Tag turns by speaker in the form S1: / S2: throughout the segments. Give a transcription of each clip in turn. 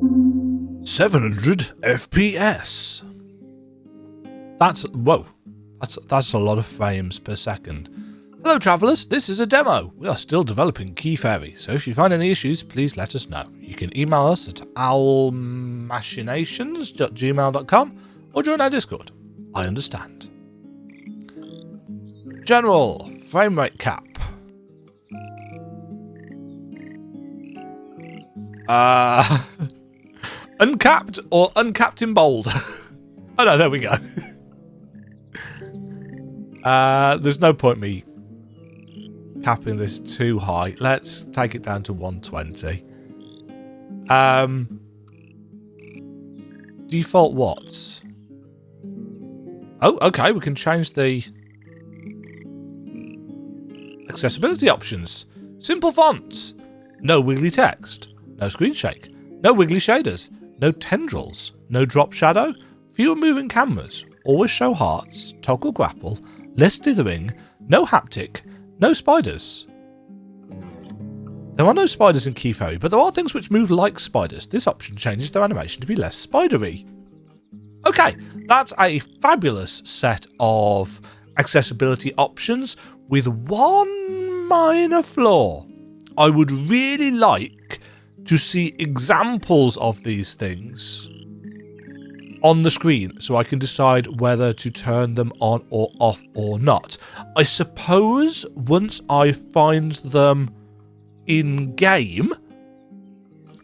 S1: 700 FPS. That's a lot of frames per second. Hello travellers, this is a demo. We are still developing Key Fairy, so if you find any issues, please let us know. You can email us at owlmachinations@gmail.com or join our Discord. I understand. General frame rate cap. Uncapped or uncapped in bold? Oh no, there we go. There's no point me capping this too high. Let's take it down to 120. Default watts. Oh, okay, we can change the accessibility options. Simple fonts. No wiggly text. No screen shake. No wiggly shaders. No tendrils. No drop shadow. Fewer moving cameras. Always show hearts. Toggle grapple. Less dithering. No haptic. No spiders. There are no spiders in Key Fairy, but there are things which move like spiders. This option changes their animation to be less spidery. Okay, that's a fabulous set of accessibility options with one minor flaw. I would really like to see examples of these things on the screen so I can decide whether to turn them on or off or not. I suppose once I find them in game,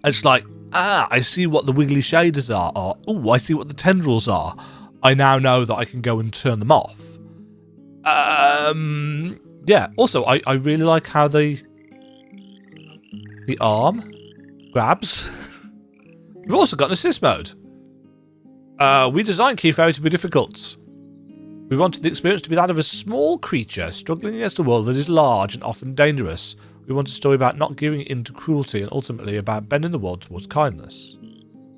S1: it's like, I see what the wiggly shaders are, or oh, I see what the tendrils are. I now know that I can go and turn them off. Yeah, also I really like how the arm grabs. We've also got an assist mode. We designed Key Fairy to be difficult. We wanted the experience to be that of a small creature struggling against a world that is large and often dangerous. We want a story about not giving in to cruelty and ultimately about bending the world towards kindness.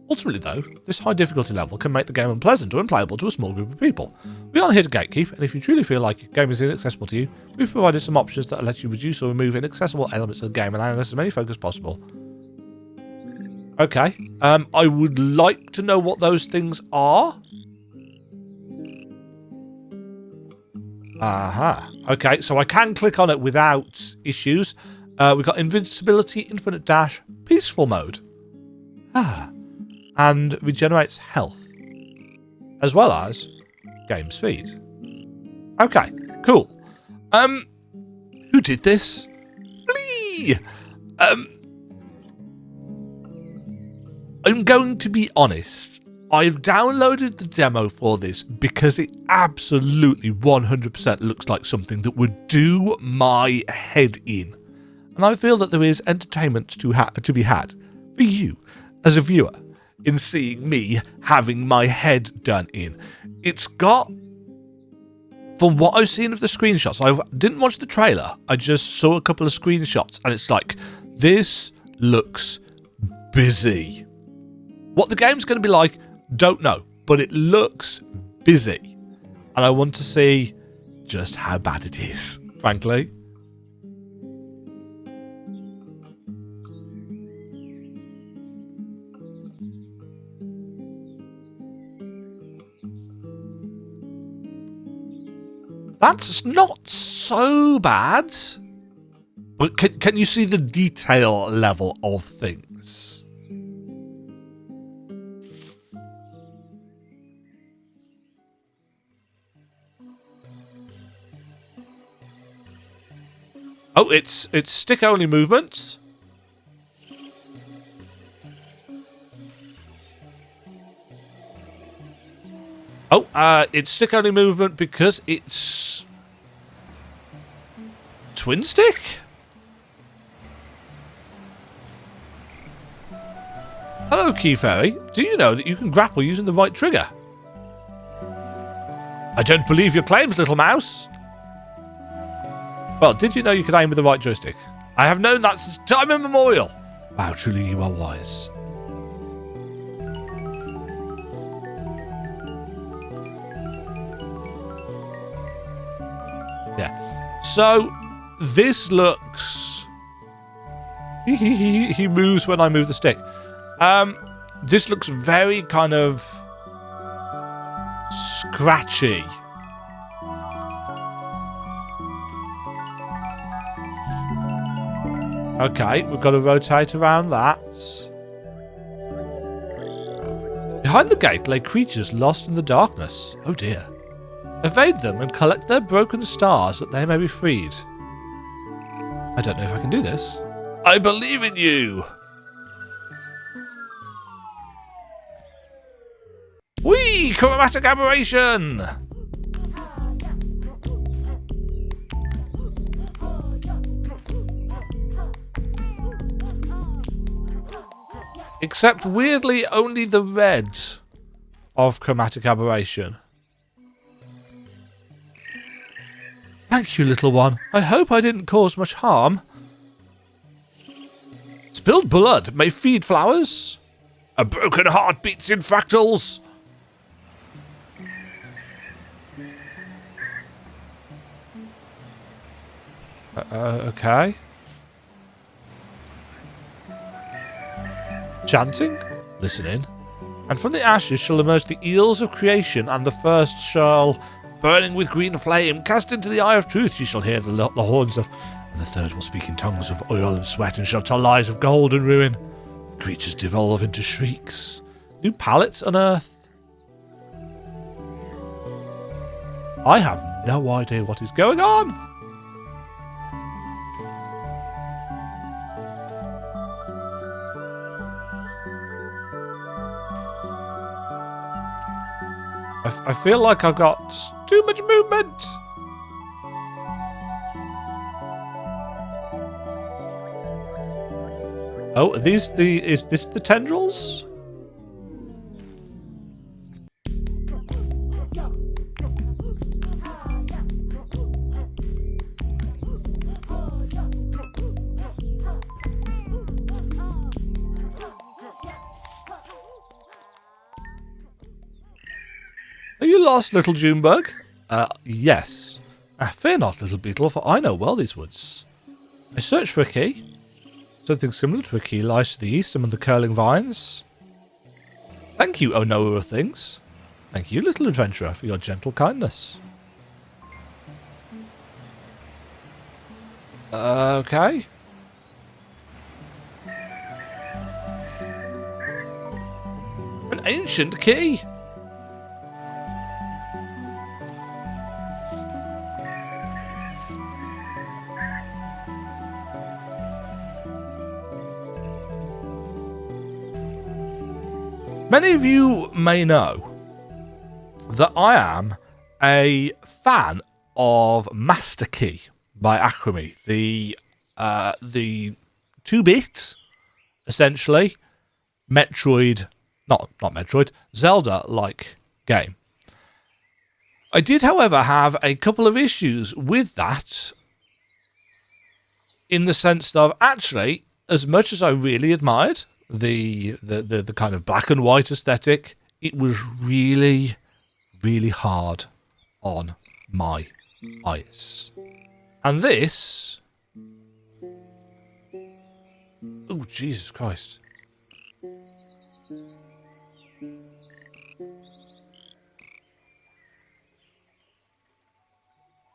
S1: Ultimately though, this high difficulty level can make the game unpleasant or unplayable to a small group of people. We aren't here to gatekeep, and if you truly feel like a game is inaccessible to you, we've provided some options that let you reduce or remove inaccessible elements of the game, allowing us as many focus possible. Okay, I would like to know what those things are. Aha. Okay, so I can click on it without issues. We've got invincibility, infinite dash, peaceful mode. And regenerates health. As well as game speed. Okay, cool. Who did this? Flee! I'm going to be honest. I've downloaded the demo for this because it absolutely 100% looks like something that would do my head in. And I feel that there is entertainment to be had for you as a viewer in seeing me having my head done in. It's got, from what I've seen of the screenshots, I didn't watch the trailer, I just saw a couple of screenshots and it's like, this looks busy. What the game's going to be like, don't know, but it looks busy. And I want to see just how bad it is, frankly. That's not so bad. But can you see the detail level of things? Oh, it's stick-only movements. Oh, it's stick-only movement because it's twin stick? Hello, Key Fairy. Do you know that you can grapple using the right trigger? I don't believe your claims, little mouse. Well, did you know you could aim with the right joystick? I have known that since time immemorial. Wow, truly you are wise. Yeah. So, this looks... He moves when I move the stick. This looks very kind of scratchy. Okay, we've got to rotate around that. Behind the gate lay creatures lost in the darkness. Oh dear. Evade them and collect their broken stars that they may be freed. I don't know if I can do this. I believe in you! Whee! Chromatic aberration! Except, weirdly, only the red of chromatic aberration. Thank you, little one. I hope I didn't cause much harm. Spilled blood may feed flowers. A broken heart beats in fractals. Okay. Chanting? Listen in. And from the ashes shall emerge the eels of creation, and the first shall, burning with green flame, cast into the eye of truth. Ye shall hear the horns of... And the third will speak in tongues of oil and sweat, and shall tell lies of gold and ruin. Creatures devolve into shrieks. New pallets unearthed. I have no idea what is going on. I feel like I've got too much movement. Oh, is this the tendrils? Are you lost, little Junebug? Yes. Fear not, little beetle, for I know well these woods. I search for a key. Something similar to a key lies to the east among the curling vines. Thank you, O knower of things. Thank you, little adventurer, for your gentle kindness. Okay. An ancient key. Many of you may know that I am a fan of Master Key by Acremy, the 2-bit, essentially, Metroid, not Metroid, Zelda-like game. I did, however, have a couple of issues with that, in the sense of, actually, as much as I really admired the kind of black and white aesthetic, it was really, really hard on my eyes. And this... Oh, Jesus Christ.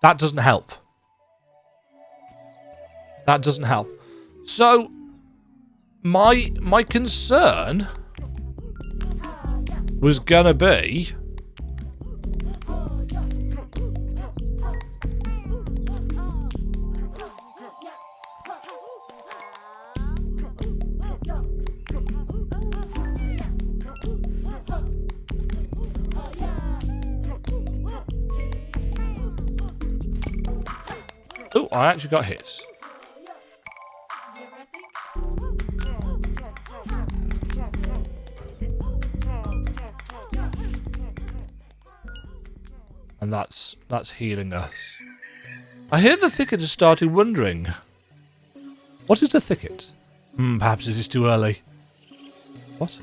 S1: That doesn't help. That doesn't help. So... My concern was gonna be oh, I actually got hits. And that's healing us. I hear the thicket has started wondering. What is the thicket? Perhaps it is too early. What?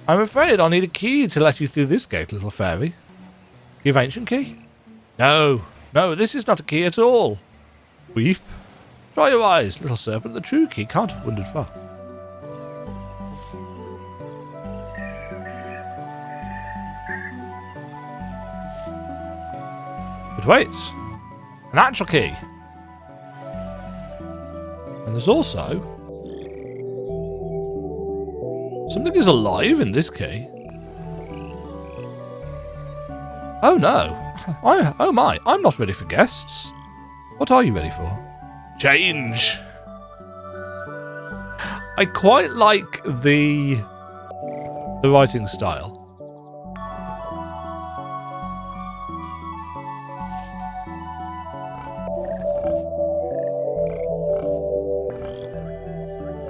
S1: I'm afraid I'll need a key to let you through this gate, little fairy. You have ancient key? No, this is not a key at all. Weep. Dry your eyes, little serpent. The true key can't have wandered far. But wait, an actual key. And there's also something is alive in this key. Oh no! Oh my! I'm not ready for guests. What are you ready for? Change. I quite like the writing style.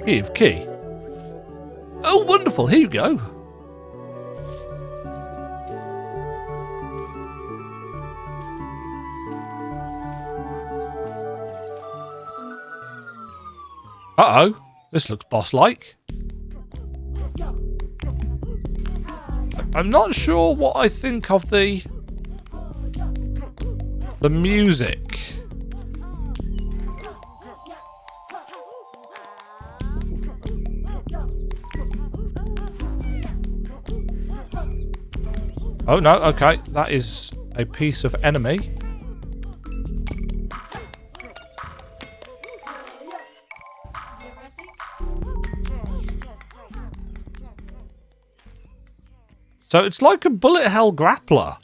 S1: Give key. Oh, wonderful! Here you go. Uh-oh. This looks boss-like. I'm not sure what I think of the music. Oh no, okay. That is a piece of enemy. So it's like a bullet hell grappler.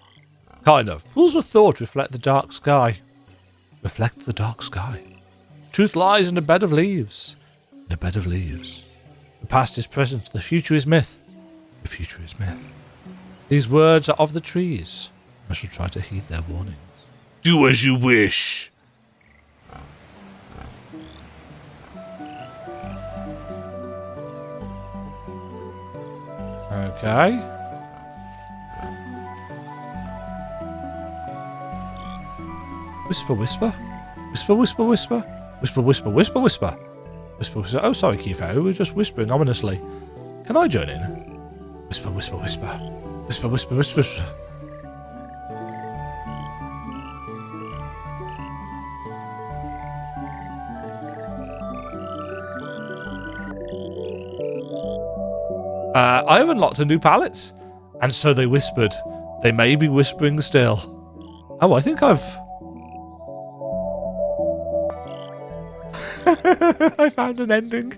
S1: Kind of. Pools of thought reflect the dark sky. Reflect the dark sky. Truth lies in a bed of leaves. In a bed of leaves. The past is present. The future is myth. The future is myth. These words are of the trees. I shall try to heed their warnings. Do as you wish. Okay. Whisper, whisper. Whisper, whisper, whisper. Whisper, whisper, whisper, whisper. Whisper, whisper. Oh, sorry, Kifo. We were just whispering ominously. Can I join in? Whisper, whisper, whisper. Whisper, whisper, whisper, whisper. I have unlocked a new palette. And so they whispered. They may be whispering still. Oh, I think I've... I found an ending.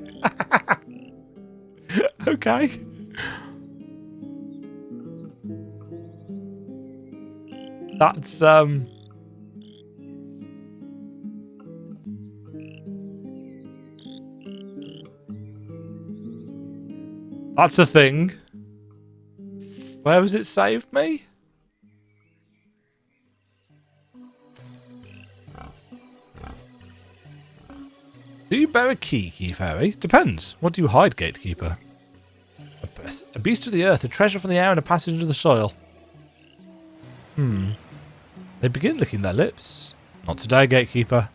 S1: Okay. That's that's a thing. Where has it saved me? Do you bear a key, Key Fairy? Depends. What do you hide, Gatekeeper? A beast of the earth, a treasure from the air, and a passage into the soil. They begin licking their lips. Not today, Gatekeeper.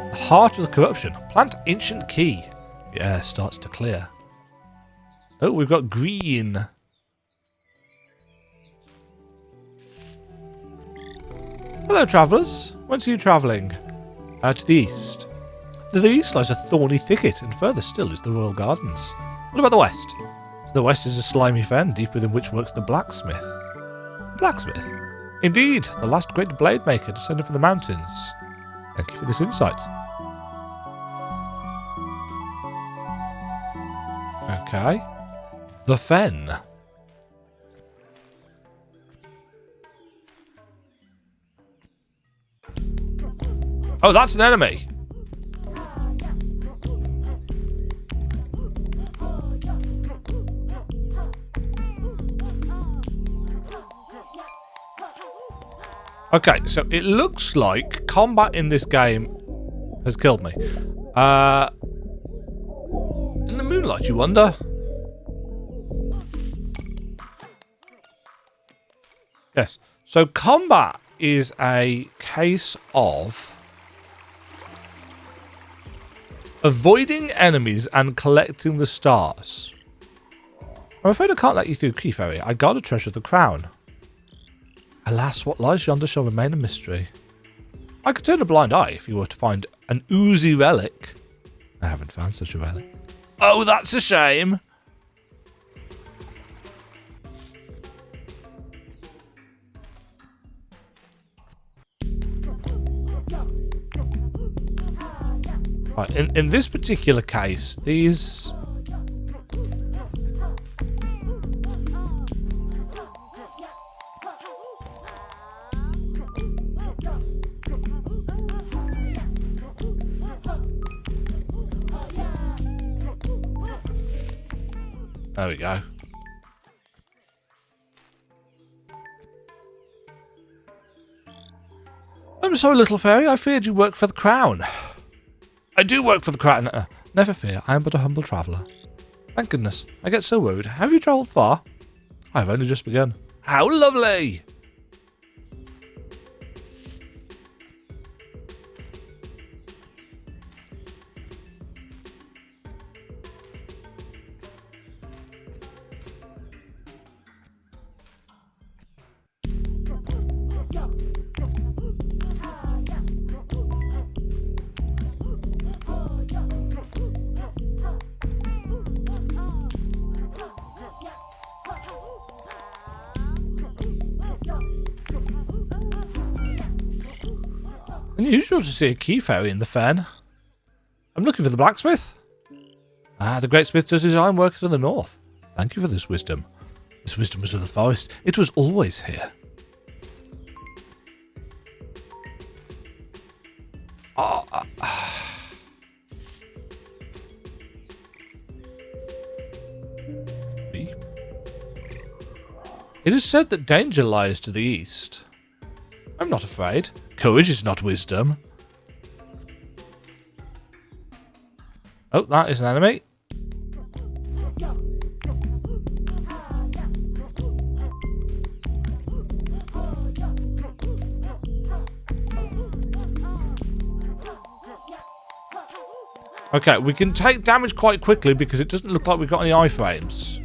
S1: The heart of the corruption. Plant ancient key. The air starts to clear. Oh, we've got green. Hello, travellers. Whence are you travelling? To the east. To the east lies a thorny thicket, and further still is the royal gardens. What about the west? To the west is a slimy fen, deep within which works the blacksmith. Blacksmith? Indeed, the last great blade maker descended from the mountains. Thank you for this insight. Okay. The fen. Oh, that's an enemy. Okay, so it looks like combat in this game has killed me. In the moonlight, you wonder? Yes. So combat is a case of Avoiding enemies and collecting the stars. I'm afraid I can't let you through, Key Fairy. I gotta treasure the crown. Alas, what lies yonder shall remain a mystery. I could turn a blind eye if you were to find an oozy relic. I haven't found such a relic. Oh, that's a shame. Right, in this particular case, these... There we go. I'm sorry, little fairy. I feared you work for the crown. I do work for the crown. Never fear. I am but a humble traveller. Thank goodness. I get so worried. Have you travelled far? I have only just begun. How lovely! Unusual to see a key fairy in the fen. I'm looking for the blacksmith. Ah, the great smith does his iron work to the north. Thank you for this wisdom. This wisdom was of the forest. It was always here. It is said that danger lies to the east. I'm not afraid. Courage is not wisdom. Oh, that is an enemy. Okay, we can take damage quite quickly because it doesn't look like we've got any iframes.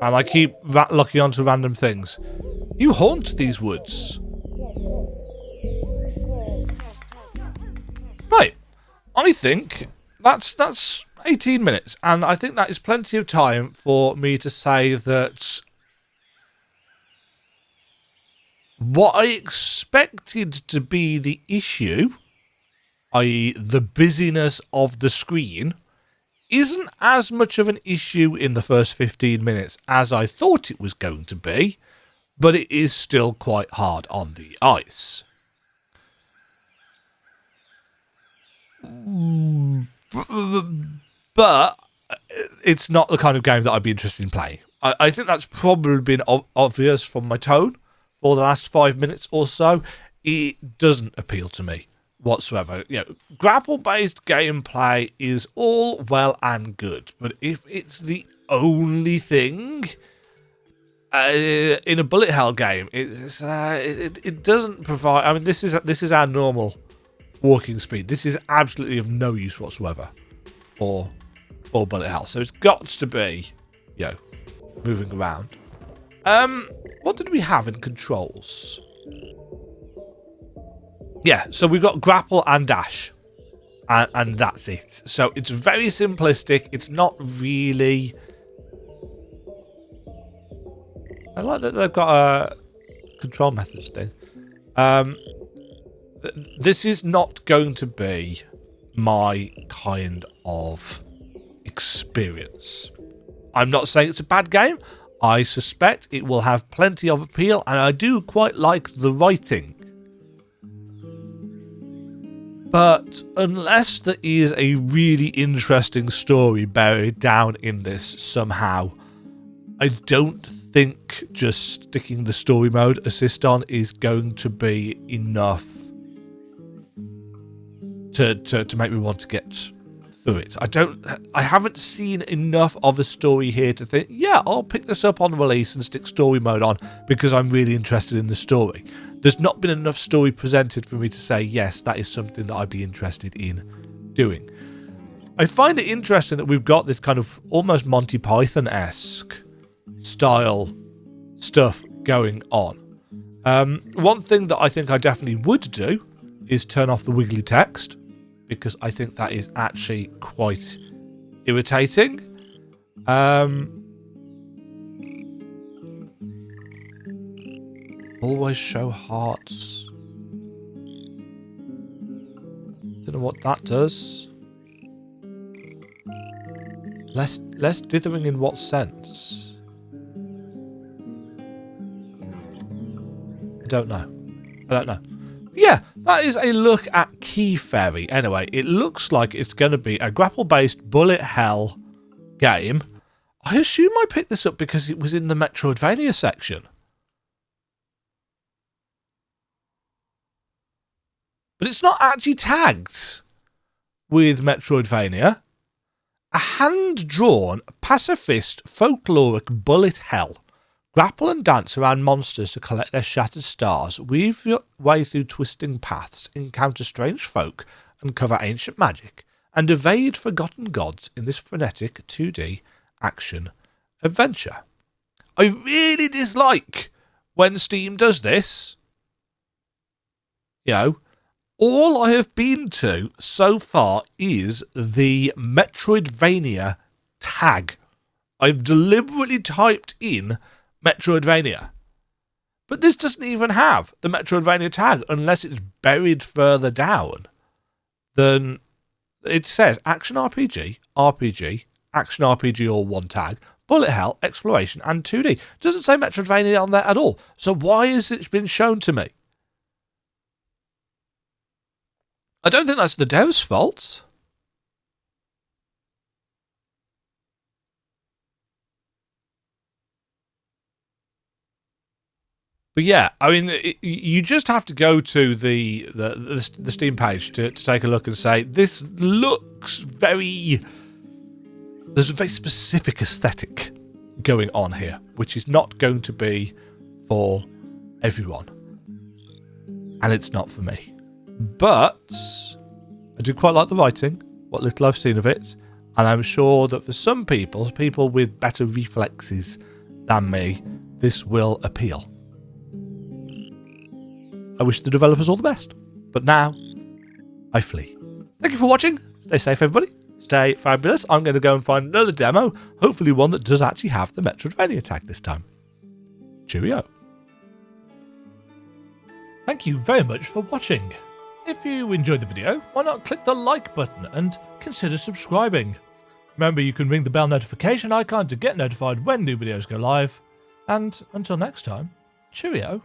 S1: And I keep locking onto random things. You haunt these woods. Right. I think that's 18 minutes. And I think that is plenty of time for me to say that what I expected to be the issue, i.e. the busyness of the screen, isn't as much of an issue in the first 15 minutes as I thought it was going to be, but it is still quite hard on the ice. But it's not the kind of game that I'd be interested in playing. I think that's probably been obvious from my tone for the last 5 minutes or so. It doesn't appeal to me whatsoever. You know, grapple-based gameplay is all well and good, but if it's the only thing in a bullet hell game, it doesn't provide. I mean, this is our normal walking speed. This is absolutely of no use whatsoever for bullet hell. So it's got to be, you know, moving around. What did we have in controls? Yeah, so we've got grapple and dash, and that's it. So it's very simplistic. It's not really... I like that they've got a control methods thing. This is not going to be my kind of experience. I'm not saying it's a bad game. I suspect it will have plenty of appeal, and I do quite like the writing. But unless there is a really interesting story buried down in this somehow, I don't think just sticking the story mode assist on is going to be enough to make me want to get through it. I haven't seen enough of a story here to think, yeah, I'll pick this up on release and stick story mode on because I'm really interested in the story. There's not been enough story presented for me to say, yes, that is something that I'd be interested in doing. I find it interesting that we've got this kind of almost Monty Python-esque style stuff going on. One thing that I think I definitely would do is turn off the wiggly text, because I think that is actually quite irritating. Always show hearts. Don't know what that does. Less dithering in what sense? I don't know. Yeah, that is a look at Key Fairy. Anyway, it looks like it's going to be a grapple-based bullet hell game. I assume I picked this up because it was in the Metroidvania section. But it's not actually tagged with Metroidvania. A hand-drawn, pacifist, folkloric bullet hell. Grapple and dance around monsters to collect their shattered stars, weave your way through twisting paths, encounter strange folk, uncover ancient magic, and evade forgotten gods in this frenetic 2D action adventure. I really dislike when Steam does this. You know, all I have been to so far is the Metroidvania tag. I've deliberately typed in Metroidvania. But this doesn't even have the Metroidvania tag unless it's buried further down. Then it says Action RPG, RPG, Action RPG all one tag, Bullet Hell, Exploration and 2D. It doesn't say Metroidvania on there at all. So why has it been shown to me? I don't think that's the dev's fault. But yeah, I mean, you just have to go to the Steam page to take a look and say, this looks very... There's a very specific aesthetic going on here, which is not going to be for everyone. And it's not for me. But I do quite like the writing, what little I've seen of it, and I'm sure that for some people with better reflexes than me, this will appeal. I wish the developers all the best, but now I flee. Thank you for watching. Stay safe, everybody. Stay fabulous. I'm going to go and find another demo, hopefully one that does actually have the Metroidvania tag this time. Cheerio. Thank you very much for watching. If you enjoyed the video, why not click the like button and consider subscribing. Remember, you can ring the bell notification icon to get notified when new videos go live. And until next time, cheerio.